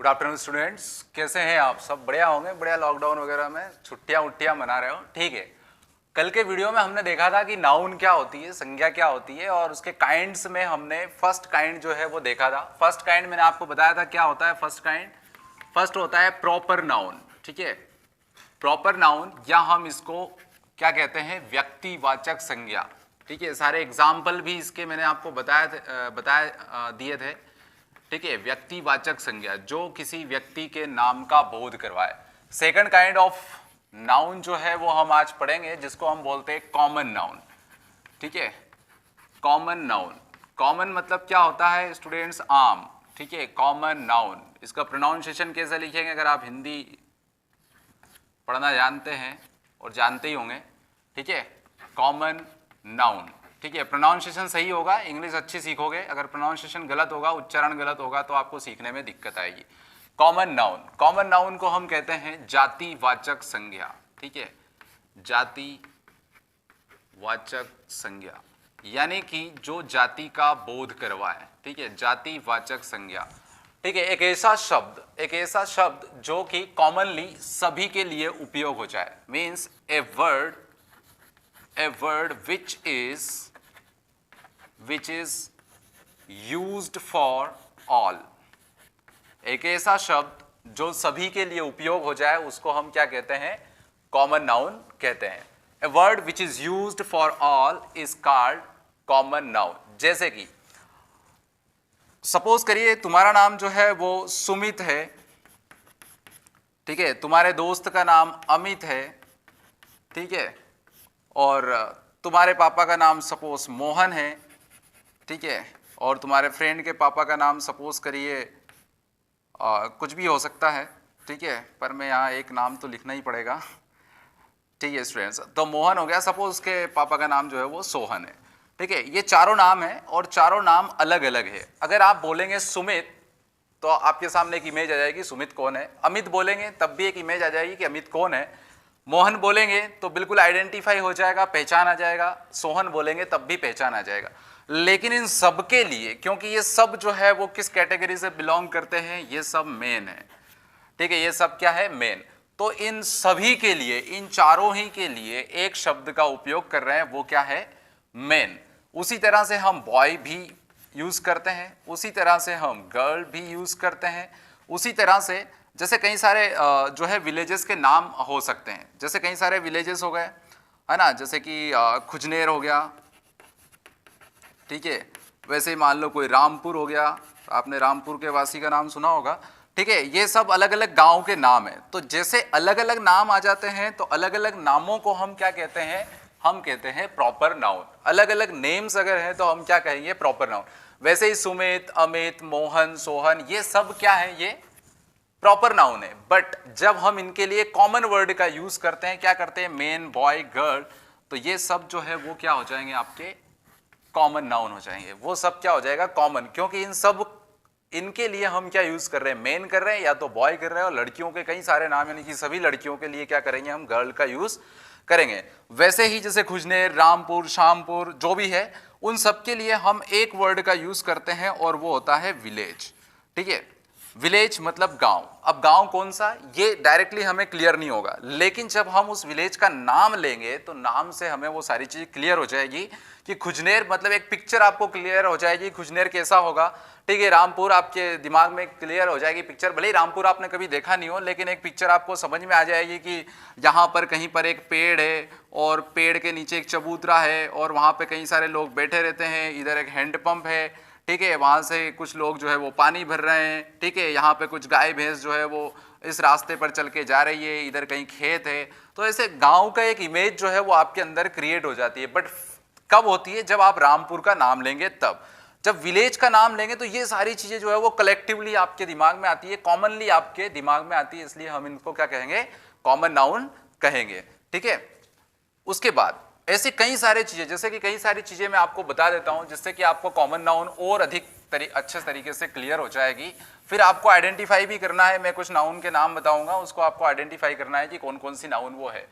Good afternoon students, कैसे हैं आप सब? बढ़िया होंगे, बढ़िया। लॉकडाउन वगैरह में छुट्टियां उट्टियां मना रहे हो, ठीक है। कल के वीडियो में हमने देखा था कि नाउन क्या होती है, संज्ञा क्या होती है, और उसके काइंड्स में हमने फर्स्ट काइंड जो है वो देखा था। फर्स्ट काइंड मैंने आपको बताया था क्या होता है फर्स्ट काइंड। फर्स्ट होता है प्रॉपर नाउन, ठीक है। प्रॉपर नाउन, या हम इसको क्या कहते हैं, व्यक्तिवाचक संज्ञा, ठीक है। सारे एग्जाम्पल भी इसके मैंने आपको बताया दिए थे, ठीक है। व्यक्तिवाचक संज्ञा जो किसी व्यक्ति के नाम का बोध करवाए। सेकंड काइंड ऑफ नाउन जो है वो हम आज पढ़ेंगे, जिसको हम बोलते हैं कॉमन नाउन, ठीक है। कॉमन नाउन, कॉमन मतलब क्या होता है स्टूडेंट्स? आम, ठीक है। कॉमन नाउन, इसका प्रोनाउंसिएशन कैसे लिखेंगे? अगर आप हिंदी पढ़ना जानते हैं और जानते ही होंगे, ठीक है। कॉमन नाउन, ठीक है। प्रोनाउंसिएशन सही होगा, इंग्लिश अच्छी सीखोगे। अगर प्रोनाउंसिएशन गलत होगा, उच्चारण गलत होगा, तो आपको सीखने में दिक्कत आएगी। कॉमन नाउन, कॉमन नाउन को हम कहते हैं जातिवाचक संज्ञा, ठीक है। जातिवाचक संज्ञा यानी कि जो जाति का बोध करवाए, ठीक है। जातिवाचक संज्ञा, ठीक है। एक ऐसा शब्द जो कि कॉमनली सभी के लिए उपयोग हो जाए, means a word which is used for all। एक ऐसा शब्द जो सभी के लिए उपयोग हो जाए, उसको हम क्या कहते हैं? कॉमन नाउन कहते हैं। A word which is used for all is called common noun. जैसे कि सपोज करिए तुम्हारा नाम जो है वो सुमित है, ठीक है। तुम्हारे दोस्त का नाम अमित है, ठीक है। और तुम्हारे पापा का नाम सपोज मोहन है, ठीक है। और तुम्हारे फ्रेंड के पापा का नाम सपोज करिए कुछ भी हो सकता है, ठीक है। पर मैं यहाँ एक नाम तो लिखना ही पड़ेगा, ठीक है स्टूडेंट्स। तो मोहन हो गया, सपोज उसके पापा का नाम जो है वो सोहन है, ठीक है। ये चारों नाम है और चारों नाम अलग अलग है। अगर आप बोलेंगे सुमित तो आपके सामने एक इमेज आ जाएगी, सुमित कौन है। अमित बोलेंगे तब भी एक इमेज आ जाएगी कि अमित कौन है। मोहन बोलेंगे तो बिल्कुल आइडेंटिफाई हो जाएगा, पहचान आ जाएगा। सोहन बोलेंगे तब भी पहचान आ जाएगा। लेकिन इन सब के लिए, क्योंकि ये सब जो है वो किस कैटेगरी से बिलोंग करते हैं, ये सब मेन है, ठीक है। ये सब क्या है? मेन। तो इन सभी के लिए, इन चारों ही के लिए एक शब्द का उपयोग कर रहे हैं, वो क्या है? मेन। उसी तरह से हम बॉय भी यूज करते हैं, उसी तरह से हम गर्ल भी यूज करते हैं, उसी तरह से जैसे कई सारे जो है विलेजेस के नाम हो सकते हैं। जैसे कई सारे विलेजेस हो गए, है ना, जैसे कि खुजनेर हो गया, ठीक है। वैसे ही मान लो कोई रामपुर हो गया, आपने रामपुर के वासी का नाम सुना होगा, ठीक है। ये सब अलग अलग गांव के नाम है। तो जैसे अलग अलग नाम आ जाते हैं तो अलग अलग नामों को हम क्या कहते हैं? हम कहते हैं प्रॉपर नाउन। अलग अलग नेम्स अगर हैं तो हम क्या कहेंगे? Proper noun. वैसे ही सुमित, अमित, मोहन, सोहन, ये सब क्या है? ये प्रॉपर नाउन है। बट जब हम इनके लिए कॉमन वर्ड का यूज करते हैं, क्या करते हैं? मेन, बॉय, गर्ल, तो ये सब जो है वो क्या हो जाएंगे? आपके कॉमन नाउन हो जाएंगे। वो सब क्या हो जाएगा? कॉमन। क्योंकि इनके लिए हम क्या यूज कर रहे हैं? मेन कर रहे हैं, या तो बॉय कर रहे हैं। और लड़कियों के कई सारे नाम, यानी कि सभी लड़कियों के लिए क्या करेंगे? हम गर्ल का यूज करेंगे। वैसे ही जैसे खुजनेर, रामपुर, शामपुर जो भी है, उन सब के लिए हम एक वर्ड का यूज करते हैं और वो होता है विलेज, ठीक है। विलेज मतलब गांव। अब गांव कौन सा, ये डायरेक्टली हमें क्लियर नहीं होगा, लेकिन जब हम उस विलेज का नाम लेंगे तो नाम से हमें वो सारी चीज क्लियर हो जाएगी कि खुजनेर मतलब एक पिक्चर आपको क्लियर हो जाएगी, खुजनेर कैसा होगा, ठीक है। रामपुर आपके दिमाग में क्लियर हो जाएगी पिक्चर। भले ही रामपुर आपने कभी देखा नहीं हो, लेकिन एक पिक्चर आपको समझ में आ जाएगी कि यहाँ पर कहीं पर एक पेड़ है और पेड़ के नीचे एक चबूतरा है और वहाँ पे कई सारे लोग बैठे रहते हैं। इधर एक हैंडपंप है, ठीक है। वहाँ से कुछ लोग जो है वो पानी भर रहे हैं, ठीक है। यहाँ पे कुछ गाय भैंस जो है वो इस रास्ते पर चल के जा रही है, इधर कहीं खेत है। तो ऐसे गांव का एक इमेज जो है वो आपके अंदर क्रिएट हो जाती है। बट कब होती है? जब आप रामपुर का नाम लेंगे तब। जब विलेज का नाम लेंगे तो ये सारी चीजें जो है वो कलेक्टिवली आपके दिमाग में आती है, कॉमनली आपके दिमाग में आती है, इसलिए हम इनको क्या कहेंगे? कॉमन नाउन कहेंगे, ठीक है। उसके बाद ऐसी कई सारी चीजें, जैसे कि कई सारी चीजें मैं आपको बता देता हूं, जिससे कि आपको कॉमन नाउन और अधिक अच्छे तरीके से क्लियर हो जाएगी। फिर आपको आइडेंटिफाई भी करना है। मैं कुछ नाउन के नाम बताऊंगा, उसको आपको आइडेंटिफाई करना है कि कौन कौन सी नाउन वो है।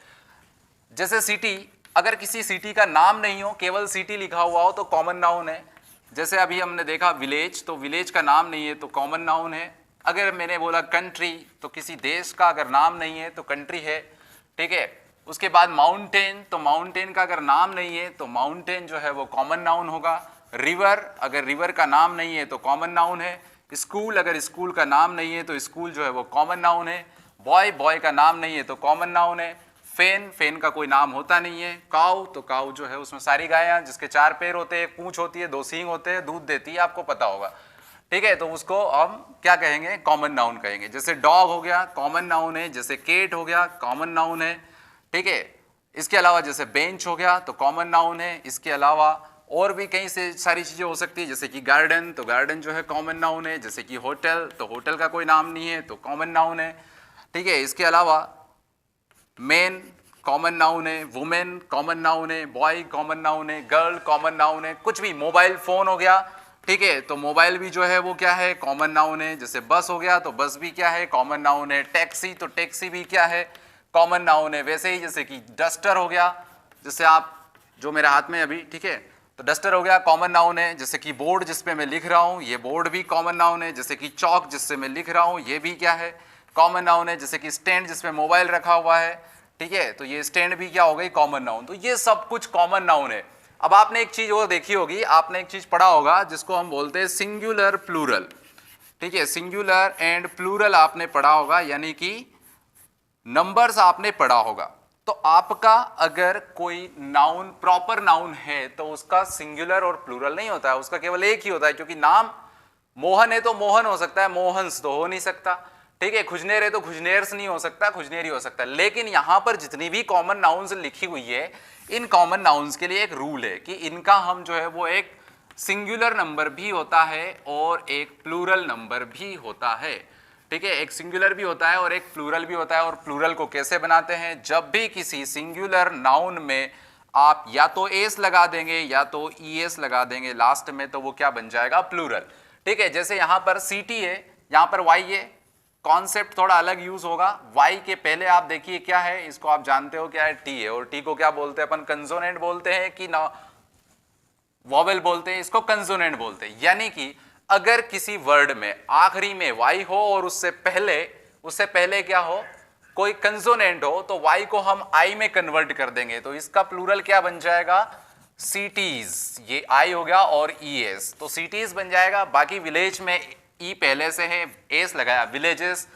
जैसे सिटी, अगर किसी सिटी का नाम नहीं हो, केवल सिटी लिखा हुआ हो, तो कॉमन नाउन है। जैसे अभी हमने देखा विलेज, तो विलेज का नाम नहीं है तो कॉमन नाउन है, अगर मैंने बोला कंट्री तो किसी देश का अगर नाम नहीं है तो कंट्री है, ठीक है। उसके बाद माउंटेन, तो माउंटेन का अगर नाम नहीं है तो माउंटेन जो है वो कॉमन नाउन होगा। रिवर, अगर रिवर का नाम नहीं है तो कॉमन नाउन है। स्कूल, अगर स्कूल का नाम नहीं है तो स्कूल जो है वो कॉमन नाउन है। बॉय, बॉय का नाम नहीं है तो कॉमन नाउन है। फेन, फेन का कोई नाम होता नहीं है। काऊ, तो काऊ जो है उसमें सारी गायें जिसके 4 पैर होते हैं, एक पूंछ होती है, 2 सींग होते हैं, दूध देती है, आपको पता होगा, ठीक है। तो उसको हम क्या कहेंगे, कॉमन नाउन कहेंगे। जैसे डॉग हो गया कॉमन नाउन है, जैसे केट हो गया कॉमन नाउन है, ठीक है। इसके अलावा जैसे बेंच हो गया तो कॉमन नाउन है। इसके अलावा और भी कई से सारी चीजें हो सकती है, जैसे कि गार्डन, तो गार्डन जो है कॉमन नाउन है। जैसे कि होटल, तो होटल का कोई नाम नहीं है तो कॉमन नाउन है, ठीक है। इसके अलावा मैन कॉमन नाउन है, वुमेन कॉमन नाउन है, बॉय कॉमन नाउन है, गर्ल कॉमन नाउन है, कुछ भी। मोबाइल फोन हो गया, ठीक है, तो मोबाइल भी जो है वो क्या है, कॉमन नाउन है। जैसे बस हो गया तो बस भी क्या है, कॉमन नाउन है। टैक्सी, तो टैक्सी भी क्या है, कॉमन नाउन है। वैसे ही जैसे कि डस्टर हो गया, जैसे आप जो मेरे हाथ में अभी, ठीक है, तो डस्टर हो गया कॉमन नाउन है। जैसे कि बोर्ड जिस पे मैं लिख रहा हूँ, ये बोर्ड भी कॉमन नाउन है। जैसे कि चौक जिससे मैं लिख रहा हूँ, ये भी क्या है, कॉमन नाउन है। जैसे कि स्टैंड जिसमें मोबाइल रखा हुआ है, ठीक है, तो ये स्टैंड भी क्या हो गई, कॉमन नाउन। तो ये सब कुछ कॉमन नाउन है। अब आपने एक चीज और देखी होगी, आपने एक चीज पढ़ा होगा जिसको हम बोलते हैं सिंगुलर प्लूरल, ठीक है। सिंगुलर एंड प्लूरल आपने पढ़ा होगा, यानी कि नंबर्स आपने पढ़ा होगा। तो आपका अगर कोई नाउन प्रॉपर नाउन है तो उसका सिंगुलर और प्लूरल नहीं होता है, उसका केवल एक ही होता है। क्योंकि नाम मोहन है तो मोहन हो सकता है, मोहन्स तो हो नहीं सकता, ठीक है। खुजनेर है तो खुजनेर्स नहीं हो सकता, खुजनेर ही हो सकता है। लेकिन यहां पर जितनी भी कॉमन नाउन्स लिखी हुई है, इन कॉमन नाउन्स के लिए एक रूल है कि इनका हम जो है वो एक सिंगुलर नंबर भी होता है और एक प्लूरल नंबर भी होता है, ठीक है। एक सिंगुलर भी होता है और एक प्लूरल भी होता है। और प्लूरल को कैसे बनाते हैं, जब भी किसी सिंगुलर नाउन में आप या तो एस लगा देंगे या तो ईएस लगा देंगे लास्ट में, तो वो क्या बन जाएगा, प्लूरल, ठीक है। जैसे यहां पर सिटी है, यहां पर वाई है, कॉन्सेप्ट थोड़ा अलग यूज होगा। वाई के पहले आप देखिए क्या है, इसको आप जानते हो क्या है, टी है। और टी को क्या बोलते हैं अपन, कंसोनेंट बोलते हैं कि ना वॉवेल बोलते हैं, इसको कंसोनेंट बोलते हैं। यानी कि अगर किसी वर्ड में आखिरी में वाई हो और उससे पहले क्या हो, कोई कंसोनेंट हो, तो वाई को हम आई में कन्वर्ट कर देंगे, तो इसका प्लूरल क्या बन जाएगा, सिटीज। ये आई हो गया और ईएस, तो सिटीज बन जाएगा। बाकी विलेज में ई पहले से है, एस लगाया, विलेजेस।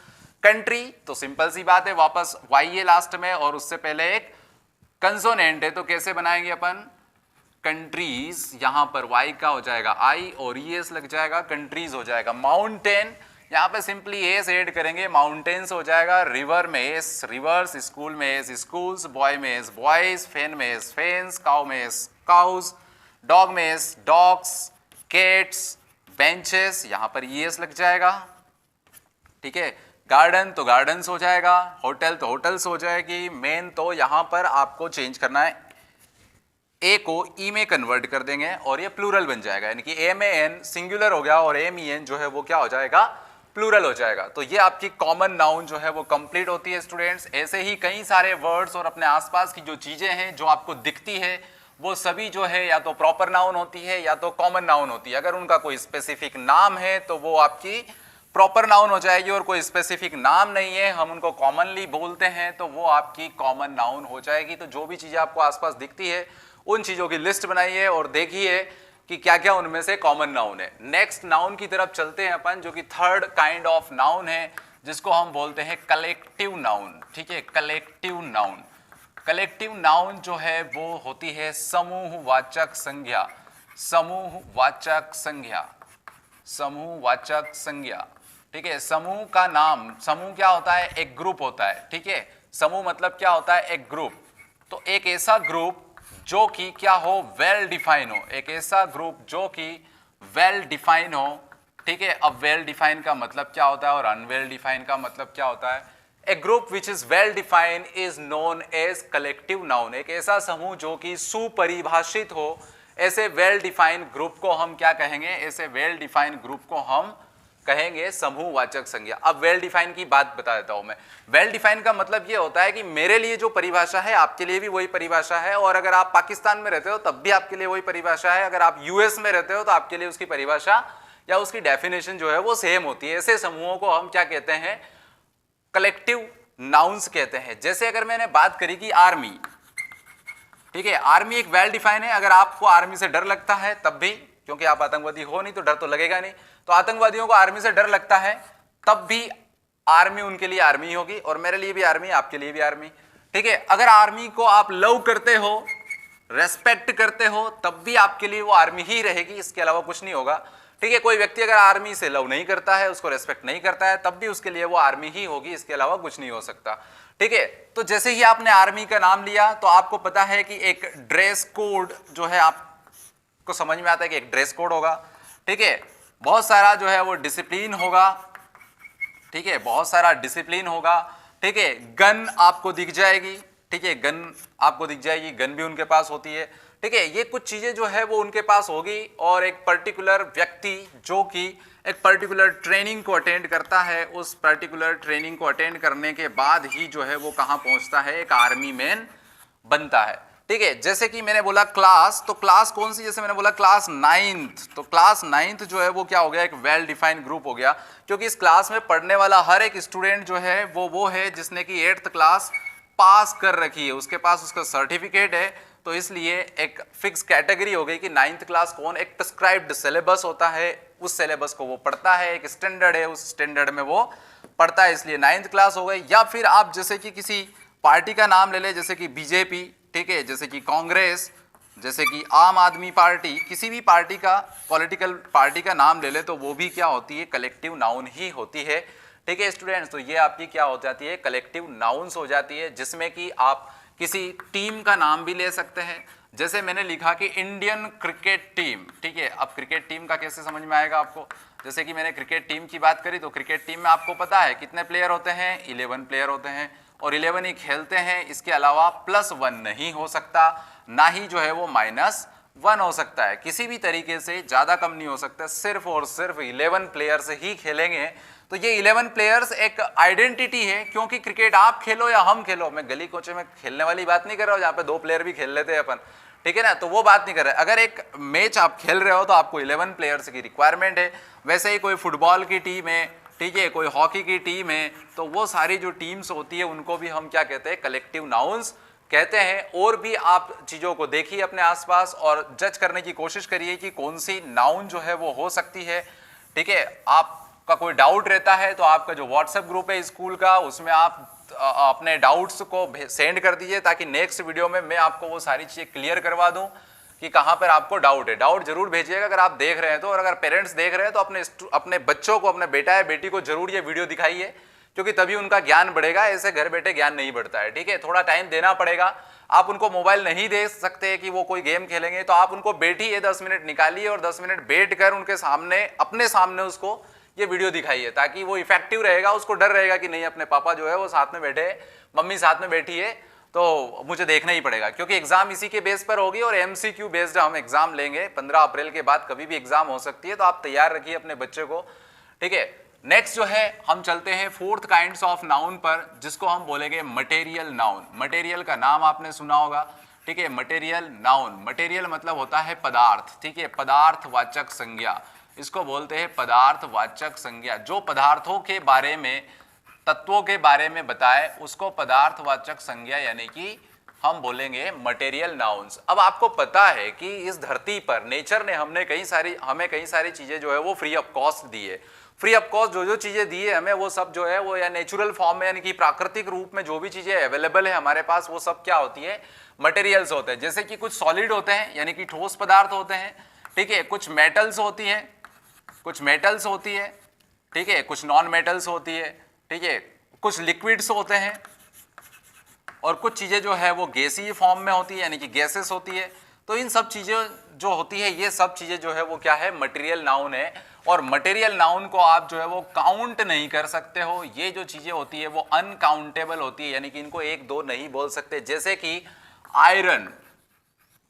कंट्री, तो सिंपल सी बात है, वापस वाई है लास्ट में और उससे पहले एक कंसोनेंट है, तो कैसे बनाएंगे अपन, कंट्रीज। यहां पर वाई का हो जाएगा आई और ईएस लग जाएगा, कंट्रीज हो जाएगा। माउंटेन, यहां पे सिंपली एस ऐड करेंगे, माउंटेन्स हो जाएगा। रिवर में एस, रिवर्स। स्कूल में एस, स्कूल्स। बॉय में एस, बॉयज। फेन में एस, फेन्स। काउ में एस, काउज। डॉग में एस, डॉग्स। कैट्स। बेंचेस, यहां पर ईएस लग जाएगा, ठीक है। गार्डन, तो गार्डन्स हो जाएगा। होटल, तो होटल्स हो जाएगी। मेन, तो यहां पर आपको चेंज करना है, ए को ई में कन्वर्ट कर देंगे और ये प्लूरल बन जाएगा। यानी कि एम ए एन सिंगुलर हो गया और एम ई एन जो है वो क्या हो जाएगा, प्लूरल हो जाएगा। तो ये आपकी कॉमन नाउन जो है वो कंप्लीट होती है स्टूडेंट्स। ऐसे ही कई सारे वर्ड्स और अपने आसपास की जो चीजें हैं जो आपको दिखती है, वो सभी जो है या तो प्रॉपर नाउन होती है या तो कॉमन नाउन होती है। अगर उनका कोई स्पेसिफिक नाम है तो वो आपकी प्रॉपर नाउन हो जाएगी, और कोई स्पेसिफिक नाम नहीं है, हम उनको कॉमनली बोलते हैं, तो वो आपकी कॉमन नाउन हो जाएगी। तो जो भी चीजें आपको आसपास दिखती है उन चीजों की लिस्ट बनाइए और देखिए कि क्या क्या उनमें से कॉमन नाउन है। नेक्स्ट नाउन की तरफ चलते हैं अपन, जो कि थर्ड काइंड ऑफ नाउन है, जिसको हम बोलते हैं कलेक्टिव नाउन, ठीक है। कलेक्टिव नाउन, कलेक्टिव नाउन जो है वो होती है समूहवाचक संज्ञा। समूहवाचक संज्ञा, समूहवाचक संज्ञा, ठीक है। समूह का नाम, समूह क्या होता है, एक ग्रुप होता है, ठीक है। समूह मतलब क्या होता है, एक ग्रुप। तो एक ऐसा ग्रुप जो कि क्या हो, वेल डिफाइन हो, एक ऐसा ग्रुप जो कि वेल डिफाइन हो, ठीक है। अब वेल डिफाइन का मतलब क्या होता है और अनवेल डिफाइन का मतलब क्या होता है। A group which is well defined is known as collective noun. एक ऐसा समूह जो कि सुपरिभाषित हो, ऐसे वेल डिफाइंड ग्रुप को हम क्या कहेंगे, ऐसे वेल डिफाइंड ग्रुप को हम कहेंगे समूहवाचक संज्ञा। अब वेल डिफाइन की बात बता देता हूं मैं। वेल डिफाइन का मतलब ये होता है कि मेरे लिए जो परिभाषा है आपके लिए भी वही परिभाषा है, और अगर आप पाकिस्तान में रहते हो तब भी आपके लिए वही परिभाषा है, अगर आप यूएस में रहते हो तो आपके लिए उसकी परिभाषा या उसकी डेफिनेशन जो है वो सेम होती है। ऐसे समूहों को हम क्या कहते हैं, कलेक्टिव नाउन्स कहते हैं। जैसे अगर मैंने बात करी कि आर्मी, ठीक है, आर्मी एक वेल डिफाइन है। अगर आपको आर्मी से डर लगता है तब भी, क्योंकि आप आतंकवादी हो नहीं तो डर तो लगेगा नहीं, तो आतंकवादियों को आर्मी से डर लगता है तब भी आर्मी उनके लिए आर्मी होगी, और मेरे लिए भी आर्मी, आपके लिए भी आर्मी, ठीक है। अगर आर्मी को आप लव करते हो, रेस्पेक्ट करते हो, तब भी आपके लिए वो आर्मी ही रहेगी, इसके अलावा कुछ नहीं होगा, ठीक है। कोई व्यक्ति अगर आर्मी से लव नहीं करता है, उसको रेस्पेक्ट नहीं करता है, तब भी उसके लिए वो आर्मी ही होगी, इसके अलावा कुछ नहीं हो सकता, ठीक है। तो जैसे ही आपने आर्मी का नाम लिया तो आपको पता है कि एक ड्रेस कोड जो है आपको समझ में आता है कि एक ड्रेस कोड होगा, ठीक है। बहुत सारा जो है वो डिसिप्लिन होगा, ठीक है, बहुत सारा डिसिप्लिन होगा, ठीक है। गन आपको दिख जाएगी, ठीक है, गन आपको दिख जाएगी, गन भी उनके पास होती है, ठीक है। ये कुछ चीजें जो है वो उनके पास होगी, और एक पर्टिकुलर व्यक्ति जो कि एक पर्टिकुलर ट्रेनिंग को अटेंड करता है, उस पर्टिकुलर ट्रेनिंग को अटेंड करने के बाद ही जो है वो कहाँ पहुंचता है, एक आर्मी मैन बनता है, ठीक है। जैसे कि मैंने बोला क्लास, तो क्लास कौन सी, जैसे मैंने बोला क्लास 9th, तो क्लास 9th जो है वो क्या हो गया, एक वेल डिफाइंड ग्रुप हो गया, क्योंकि इस क्लास में पढ़ने वाला हर एक स्टूडेंट जो है वो है जिसने कि 8th क्लास पास कर रखी है, उसके पास उसका सर्टिफिकेट है। तो इसलिए एक फिक्स कैटेगरी हो गई कि 9th क्लास कौन, एक प्रिस्क्राइब्ड सिलेबस होता है, उस सिलेबस को वो पढ़ता है, एक स्टैंडर्ड है, उस स्टैंडर्ड में वो पढ़ता है, इसलिए 9th क्लास हो गई। या फिर आप जैसे कि किसी पार्टी का नाम ले ले, जैसे कि बीजेपी, ठीक है, जैसे कि कांग्रेस, जैसे कि आम आदमी पार्टी, किसी भी पार्टी का, पॉलिटिकल पार्टी का नाम ले ले, तो वो भी क्या होती है, कलेक्टिव नाउन ही होती है, ठीक है स्टूडेंट्स। तो ये आपकी क्या हो जाती है, कलेक्टिव नाउन्स हो जाती है, जिसमें कि आप किसी टीम का नाम भी ले सकते हैं। जैसे मैंने लिखा कि इंडियन क्रिकेट टीम, ठीक है। अब क्रिकेट टीम का कैसे समझ में आएगा आपको, जैसे कि मैंने क्रिकेट टीम की बात करी, तो क्रिकेट टीम में आपको पता है कितने प्लेयर होते हैं, 11 प्लेयर होते हैं, और 11 ही खेलते हैं, इसके अलावा +1 नहीं हो सकता, ना ही जो है वो -1 हो सकता है, किसी भी तरीके से ज़्यादा कम नहीं हो सकता, सिर्फ और सिर्फ 11 प्लेयर्स ही खेलेंगे। तो ये 11 प्लेयर्स एक आइडेंटिटी है, क्योंकि क्रिकेट आप खेलो या हम खेलो, मैं गली कोचे में खेलने वाली बात नहीं कर रहा हूँ जहाँ पे 2 प्लेयर भी खेल लेते हैं अपन, ठीक है ना, तो वो बात नहीं कर रहे। अगर एक मैच आप खेल रहे हो तो आपको 11 प्लेयर्स की रिक्वायरमेंट है। वैसे ही कोई फुटबॉल की टीम है, ठीक है, कोई हॉकी की टीम है, तो वो सारी जो टीम्स होती है उनको भी हम क्या कहते हैं, कलेक्टिव नाउन्स कहते हैं। और भी आप चीज़ों को देखिए अपने आसपास और जज करने की कोशिश करिए कि कौन सी नाउन जो है वो हो सकती है, ठीक है। आपका कोई डाउट रहता है तो आपका जो व्हाट्सएप ग्रुप है स्कूल का, उसमें आप अपने डाउट्स को सेंड कर दीजिए, ताकि नेक्स्ट वीडियो में मैं आपको वो सारी चीज़ें क्लियर करवा दूं कि कहाँ पर आपको डाउट है। डाउट जरूर भेजिएगा अगर आप देख रहे हैं तो, और अगर पेरेंट्स देख रहे हैं तो अपने बच्चों को, अपने बेटा या बेटी को जरूर ये वीडियो दिखाइए, क्योंकि तभी उनका ज्ञान बढ़ेगा, ऐसे घर बैठे ज्ञान नहीं बढ़ता है, ठीक है। थोड़ा टाइम देना पड़ेगा, आप उनको मोबाइल नहीं दे सकते कि वो कोई गेम खेलेंगे, तो आप उनको बैठिए, 10 मिनट निकालिए और 10 मिनट बैठ कर उनके सामने, अपने सामने उसको ये वीडियो दिखाइए, ताकि वो इफेक्टिव रहेगा। उसको डर रहेगा कि नहीं अपने पापा जो है वो साथ में बैठे, मम्मी साथ में बैठी है, तो मुझे देखना ही पड़ेगा, क्योंकि एग्जाम इसी के बेस पर होगी और MCQ बेस्ड हम एग्जाम लेंगे। 15 अप्रैल के बाद कभी भी एग्जाम हो सकती है, तो आप तैयार रखिए अपने बच्चे को, ठीक है। नेक्स्ट जो है हम चलते हैं 4th काइंड्स ऑफ नाउन पर, जिसको हम बोलेंगे मटेरियल नाउन। मटेरियल का नाम आपने सुना होगा, ठीक है, मटेरियल नाउन। मटेरियल मतलब होता है पदार्थ, ठीक है, पदार्थवाचक संज्ञा, इसको बोलते हैं पदार्थवाचक संज्ञा। जो पदार्थों के बारे में, तत्वों के बारे में बताए, उसको पदार्थवाचक संज्ञा यानी कि हम बोलेंगे मटेरियल नाउन्स। अब आपको पता है कि इस धरती पर नेचर ने हमें कई सारी चीजें जो है वो फ्री ऑफ कॉस्ट दी है। फ्री ऑफ कॉस्ट जो चीजें दी है हमें, वो सब जो है वो या नेचुरल फॉर्म में, यानी कि प्राकृतिक रूप में जो भी चीजें अवेलेबल है हमारे पास, वो सब क्या होती है, मटेरियल्स होते हैं। जैसे कि कुछ सॉलिड होते हैं, यानी कि ठोस पदार्थ होते हैं, ठीक है, कुछ मेटल्स होती है, ठीक है, कुछ नॉन मेटल्स होती है, ठीक है, कुछ लिक्विड्स होते हैं, और कुछ चीजें जो है वो गैसीय फॉर्म में होती है, यानी कि गैसेस होती है। तो इन सब चीजें जो होती है, ये सब चीजें जो है वो क्या है, मटेरियल नाउन है। और मटेरियल नाउन को आप जो है वो काउंट नहीं कर सकते हो। ये जो चीजें होती है वो अनकाउंटेबल होती है, यानी कि इनको 1 2 नहीं बोल सकते। जैसे कि आयरन,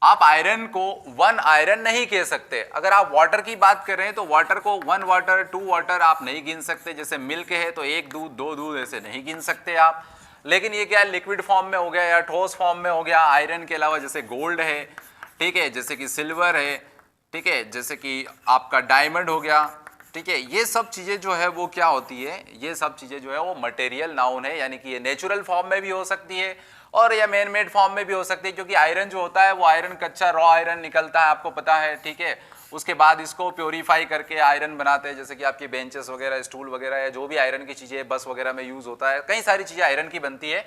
आप आयरन को 1 आयरन नहीं कह सकते। अगर आप वाटर की बात कर रहे हैं तो वाटर को 1 वाटर 2 वाटर आप नहीं गिन सकते। जैसे मिल्क है तो 1 दूध 2 दूध ऐसे नहीं गिन सकते आप। लेकिन ये क्या, लिक्विड फॉर्म में हो गया या ठोस फॉर्म में हो गया। आयरन के अलावा जैसे गोल्ड है, ठीक है, जैसे कि सिल्वर है, ठीक है, जैसे कि आपका डायमंड हो गया, ठीक है, ये सब चीजें जो है वो क्या होती है, ये सब चीजें जो है वो मटेरियल नाउन है, यानी कि ये नेचुरल फॉर्म में भी हो सकती है और या मैन मेड फॉर्म में भी हो सकती है, क्योंकि आयरन जो होता है वो आयरन कच्चा रॉ आयरन निकलता है, आपको पता है। ठीक है, उसके बाद इसको प्योरीफाई करके आयरन बनाते हैं, जैसे कि आपकी बेंचेस वगैरह, स्टूल वगैरह, या जो भी आयरन की चीजें बस वगैरह में यूज होता है, कई सारी चीजें आयरन की बनती है।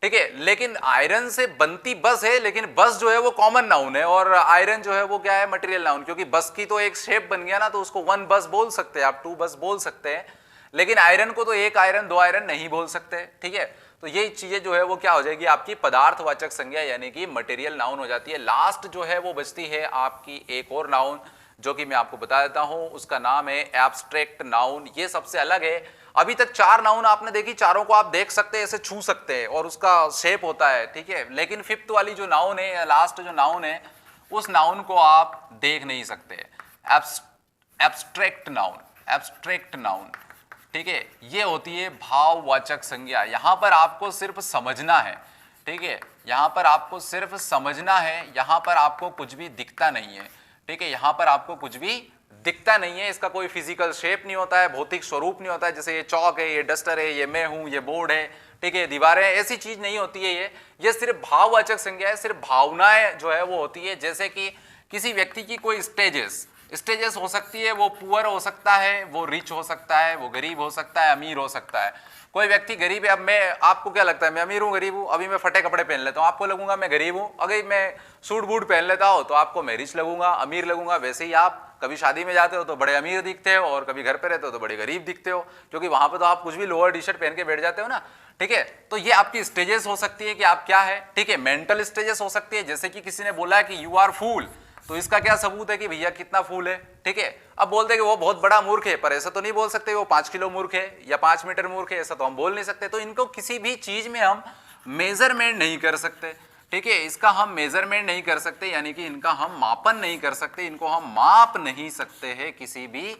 ठीक है, लेकिन आयरन से बनती बस है, लेकिन बस जो है वो कॉमन नाउन है और आयरन जो है वो क्या है, मटेरियल नाउन। क्योंकि बस की तो एक शेप बन गया ना, तो उसको वन बस बोल सकते हैं आप, टू बस बोल सकते हैं, लेकिन आयरन को तो एक आयरन दो आयरन नहीं बोल सकते। ठीक है, तो ये चीजें जो है वो क्या हो जाएगी, आपकी पदार्थवाचक संज्ञा यानी कि मटेरियल नाउन हो जाती है। लास्ट जो है वो बचती है आपकी एक और नाउन, जो कि मैं आपको बता देता हूं, उसका नाम है एब्स्ट्रैक्ट नाउन। ये सबसे अलग है। अभी तक 4 नाउन आपने देखी, चारों को आप देख सकते हैं, ऐसे छू सकते हैं और उसका शेप होता है। ठीक है, लेकिन फिफ्थ वाली जो नाउन है या लास्ट जो नाउन है, उस नाउन को आप देख नहीं सकते। एब्स्ट्रैक्ट नाउन, एब्स्ट्रैक्ट नाउन, ठीक है, ये होती है भाववाचक संज्ञा। यहां पर आपको सिर्फ समझना है। ठीक है, यहां पर आपको सिर्फ समझना है, यहां पर आपको कुछ भी दिखता नहीं है। ठीक है, यहां पर आपको कुछ भी दिखता नहीं है, इसका कोई फिजिकल शेप नहीं होता है, भौतिक स्वरूप नहीं होता है, जैसे ये चौक है, ये डस्टर है, ये मैं हूं, ये बोर्ड है, ठीक है, दीवारें, ऐसी चीज नहीं होती है। ये सिर्फ भाववाचक संज्ञा है, सिर्फ भावनाएं जो है वो होती है। जैसे कि किसी व्यक्ति की कोई स्टेजेस हो सकती है, वो पुअर हो सकता है, वो रिच हो सकता है, वो गरीब हो सकता है, अमीर हो सकता है। कोई व्यक्ति गरीब है, अब मैं, आपको क्या लगता है मैं अमीर हूँ गरीब हूँ? अभी मैं फटे कपड़े पहन लेता हूँ, आपको लगूंगा मैं गरीब हूँ। अगर मैं सूट बूट पहन लेता हूँ तो आपको मैं रिच लगूंगा, अमीर लगूंगा। वैसे ही आप कभी शादी में जाते हो तो बड़े अमीर दिखते हो और कभी घर पे रहते हो तो बड़े गरीब दिखते हो, क्योंकि वहां पे तो आप कुछ भी लोअर टी शर्ट पहन के बैठ जाते हो ना। ठीक है, तो ये आपकी स्टेजेस हो सकती है कि आप क्या है। ठीक है, मेंटल स्टेजेस हो सकती है, जैसे कि किसी ने बोला है कि यू आर फूल, तो इसका क्या सबूत है कि भैया कितना फूल है। ठीक है, अब बोलते हैं कि वो बहुत बड़ा मूर्ख है, पर ऐसा तो नहीं बोल सकते वो 5 किलो मूर्ख है या 5 मीटर मूर्ख है, ऐसा तो हम बोल नहीं सकते। तो इनको किसी भी चीज में हम मेजरमेंट नहीं कर सकते। ठीक है, इसका हम मेजरमेंट नहीं कर सकते, यानी कि इनका हम मापन नहीं कर सकते, इनको हम माप नहीं सकते हैं किसी भी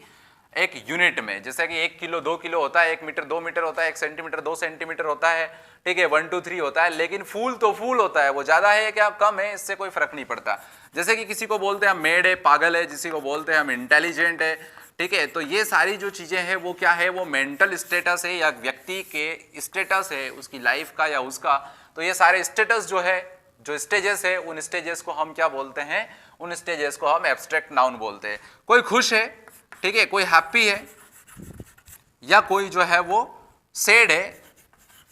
एक यूनिट में। जैसे कि 1 किलो 2 किलो होता है, 1 मीटर 2 मीटर होता है, 1 सेंटीमीटर 2 सेंटीमीटर होता है। ठीक है, 1 2 3 होता है, लेकिन फूल तो फूल होता है, वो ज्यादा है क्या कम है, इससे कोई फर्क नहीं पड़ता। जैसे कि किसी को बोलते हैं हम मेड है, पागल है, किसी को बोलते हैं हम इंटेलिजेंट है। ठीक है, तो ये सारी जो चीजें हैं वो क्या है, वो मेंटल स्टेटस है या व्यक्ति के स्टेटस है, उसकी लाइफ का या उसका। तो ये सारे स्टेटस जो है, जो स्टेजेस है, उन स्टेजेस को हम क्या बोलते हैं, उन स्टेजेस को हम एब्स्ट्रैक्ट नाउन बोलते हैं। कोई खुश है, ठीक है, कोई हैप्पी है, या कोई जो है वो सैड है,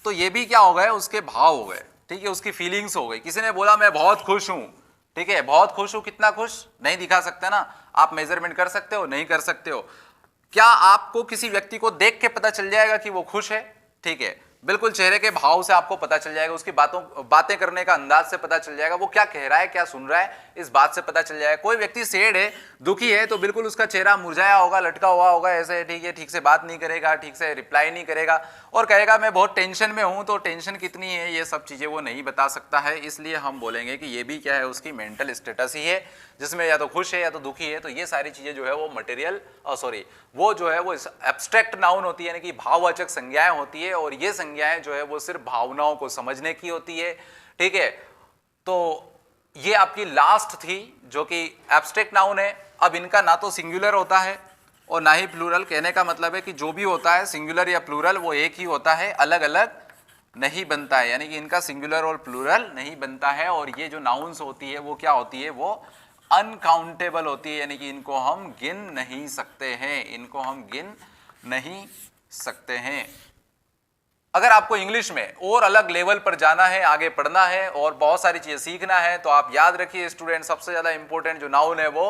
तो ये भी क्या हो गए, उसके भाव हो गए। ठीक है, उसकी फीलिंग्स हो गई। किसी ने बोला मैं बहुत खुश हूं, ठीक है, बहुत खुश हूं, कितना खुश नहीं दिखा सकते ना, आप मेजरमेंट कर सकते हो नहीं कर सकते हो। क्या आपको किसी व्यक्ति को देख के पता चल जाएगा कि वो खुश है? ठीक है, बिल्कुल चेहरे के भाव से आपको पता चल जाएगा, उसकी बातें करने का अंदाज से पता चल जाएगा, वो क्या कह रहा है क्या सुन रहा है, इस बात से पता चल जाएगा। कोई व्यक्ति सैड है, दुखी है, तो बिल्कुल उसका चेहरा मुरझाया होगा, लटका हुआ होगा ऐसे। ठीक है, ठीक से बात नहीं करेगा, ठीक से रिप्लाई नहीं करेगा और कहेगा मैं बहुत टेंशन में हूं, तो टेंशन कितनी है ये सब चीजें वो नहीं बता सकता है। इसलिए हम बोलेंगे कि ये भी क्या है, उसकी मेंटल स्टेटस ही है, जिसमें या तो खुश है या तो दुखी है। तो ये सारी चीजें जो है वो मटेरियल वो जो है वो एब्स्ट्रैक्ट नाउन होती है, यानी कि भाववाचक संज्ञाएं होती है, और ये संज्ञाएं जो है वो सिर्फ भावनाओं को समझने की होती है। ठीक है, तो ये आपकी लास्ट थी जो कि एब्स्ट्रैक्ट नाउन है। अब इनका ना तो सिंगुलर होता है और ना ही प्लूरल। कहने का मतलब है कि जो भी होता है सिंगुलर या प्लूरल वो एक ही होता है, अलग अलग नहीं बनता है, यानी कि इनका सिंगुलर और प्लूरल नहीं बनता है। और ये जो नाउन्स होती है वो क्या होती है, वो अनकाउंटेबल होती है, यानी कि इनको हम गिन नहीं सकते हैं, इनको हम गिन नहीं सकते हैं। अगर आपको इंग्लिश में और अलग लेवल पर जाना है, आगे पढ़ना है और बहुत सारी चीजें सीखना है, तो आप याद रखिए स्टूडेंट, सबसे ज्यादा इंपॉर्टेंट जो नाउन है वो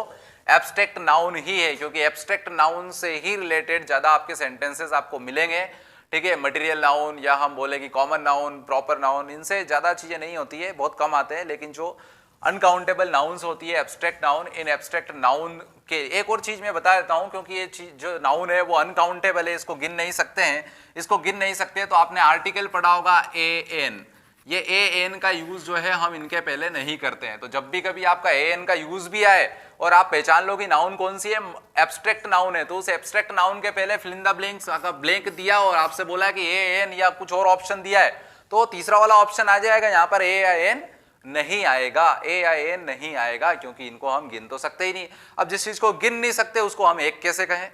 एब्स्ट्रैक्ट नाउन ही है, क्योंकि एब्स्ट्रैक्ट नाउन से ही रिलेटेड ज्यादा आपके सेंटेंसेस आपको मिलेंगे। ठीक है, मटेरियल नाउन या हम बोले कि कॉमन नाउन, प्रॉपर नाउन, इनसे ज्यादा चीजें नहीं होती है, बहुत कम आते हैं। लेकिन जो अनकाउंटेबल नाउन्स होती है एब्स्ट्रैक्ट नाउन, इन एब्स्ट्रैक्ट नाउन के एक और चीज मैं बता देता हूं, क्योंकि ये चीज जो नाउन है वो अनकाउंटेबल है, इसको गिन नहीं सकते हैं। इसको गिन नहीं सकते तो आपने आर्टिकल पढ़ा होगा ए एन, ये ए एन का यूज जो है हम इनके पहले नहीं करते हैं। तो जब भी कभी आपका ए एन का यूज भी आए और आप पहचान लो कि नाउन कौन सी है, एब्स्ट्रैक्ट नाउन है, तो उस एब्स्ट्रैक्ट नाउन के पहले फिल इन द ब्लैंक्स का ब्लैंक दिया और आपसे बोला कि ए एन या कुछ और ऑप्शन दिया है, तो तीसरा वाला ऑप्शन आ जाएगा, यहाँ पर ए या एन नहीं आएगा, ए या एन नहीं आएगा, क्योंकि इनको हम गिन तो सकते ही नहीं। अब जिस चीज को गिन नहीं सकते उसको हम एक कैसे कहें,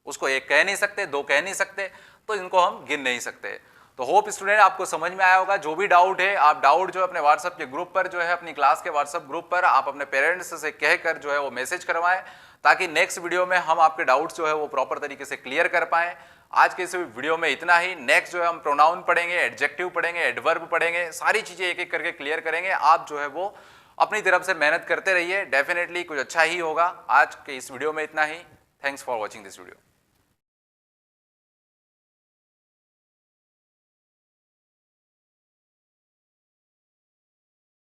उसको एक कह नहीं सकते, दो कह नहीं सकते, तो इनको हम गिन नहीं सकते। तो होप स्टूडेंट आपको समझ में आया होगा। जो भी डाउट है आप डाउट जो है अपने व्हाट्सएप के ग्रुप पर जो है अपनी क्लास के व्हाट्सएप ग्रुप पर आप अपने पेरेंट्स से कहकर जो है वो मैसेज करवाएं, ताकि नेक्स्ट वीडियो में हम आपके डाउट्स जो है वो प्रॉपर तरीके से क्लियर कर पाएं। आज के इस वीडियो में इतना ही। नेक्स्ट जो है हम प्रोनाउन पढ़ेंगे, एडजेक्टिव पढ़ेंगे, एडवर्ब पढ़ेंगे, सारी चीजें एक एक करके क्लियर करेंगे। आप जो है वो अपनी तरफ से मेहनत करते रहिए, डेफिनेटली कुछ अच्छा ही होगा। आज के इस वीडियो में इतना ही। Thanks for watching this video.